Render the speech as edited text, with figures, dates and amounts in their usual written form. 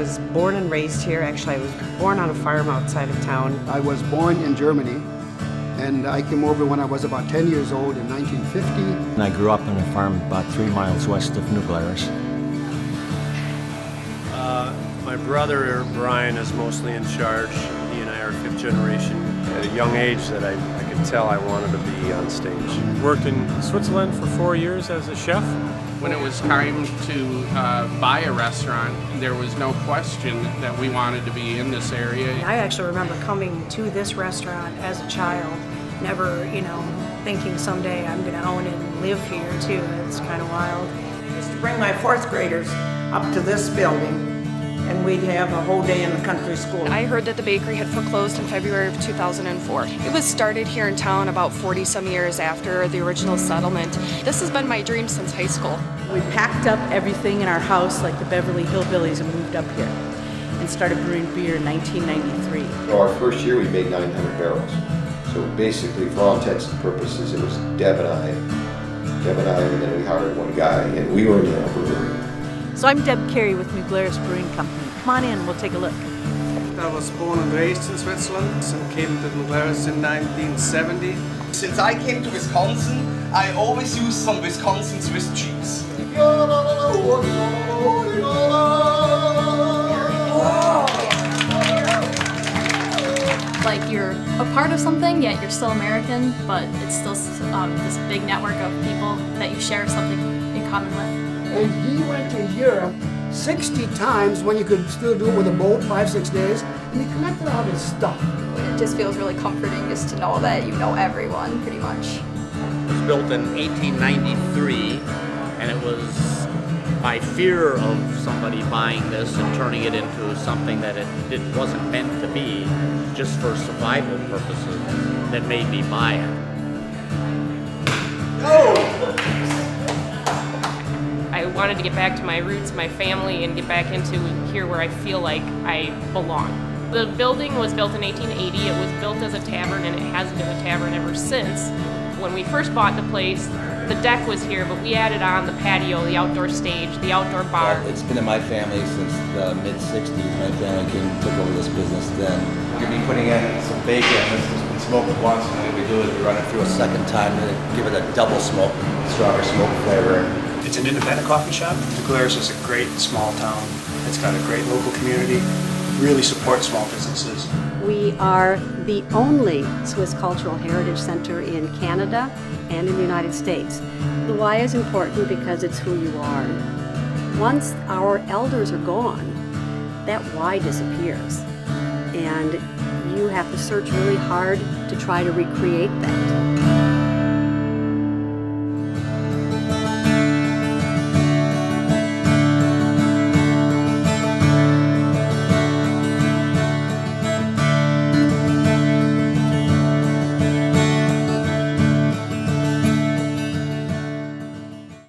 was born and raised here. Actually, I was born on a farm outside of town. I was born in Germany, and I came over when I was about 10 years old in 1950. And I grew up on a farm about 3 miles west of New Glarus. My brother, Brian, is mostly in charge. He and I are fifth generation. At a young age that I could tell I wanted to be on stage. Worked in Switzerland for 4 years as a chef. When it was time to buy a restaurant, there was no question that we wanted to be in this area. I actually remember coming to this restaurant as a child, never, thinking someday I'm going to own it and live here too. It's kind of wild. I used to bring my fourth graders up to this building, and we'd have a whole day in the country school. I heard that the bakery had foreclosed in February of 2004. It was started here in town about 40-some years after the original settlement. This has been my dream since high school. We packed up everything in our house like the Beverly Hillbillies and moved up here and started brewing beer in 1993. So our first year we made 900 barrels. So basically, for all intents and purposes, it was Deb and I, and then we hired one guy, and we were in the brewery. So I'm Deb Carey with New Glarus Brewing Company. Come on in, we'll take a look. I was born and raised in Switzerland and came to New Glarus in 1970. Since I came to Wisconsin, I always use some Wisconsin Swiss cheese. Like you're a part of something, yet you're still American, but it's still this big network of people that you share something in common with. And he went to Europe 60 times when you could still do it with a boat, 5-6 days, and he collected all this stuff. It just feels really comforting just to know that you know everyone, pretty much. It was built in 1893, and it was by fear of somebody buying this and turning it into something that it wasn't meant to be, just for survival purposes, that made me buy it. I wanted to get back to my roots, my family, and get back into here where I feel like I belong. The building was built in 1880. It was built as a tavern, and it has been a tavern ever since. When we first bought the place, the deck was here, but we added on the patio, the outdoor stage, the outdoor bar. Well, it's been in my family since the mid-60s. My family took over this business then. We're going to be putting in some bacon. This has been smoked once, and what we do is we run it through a second time to give it a double smoke, stronger smoke flavor. It's an independent coffee shop. New Glarus is a great small town. It's got a great local community, really supports small businesses. We are the only Swiss Cultural Heritage Center in Canada and in the United States. The why is important because it's who you are. Once our elders are gone, that why disappears. And you have to search really hard to try to recreate that.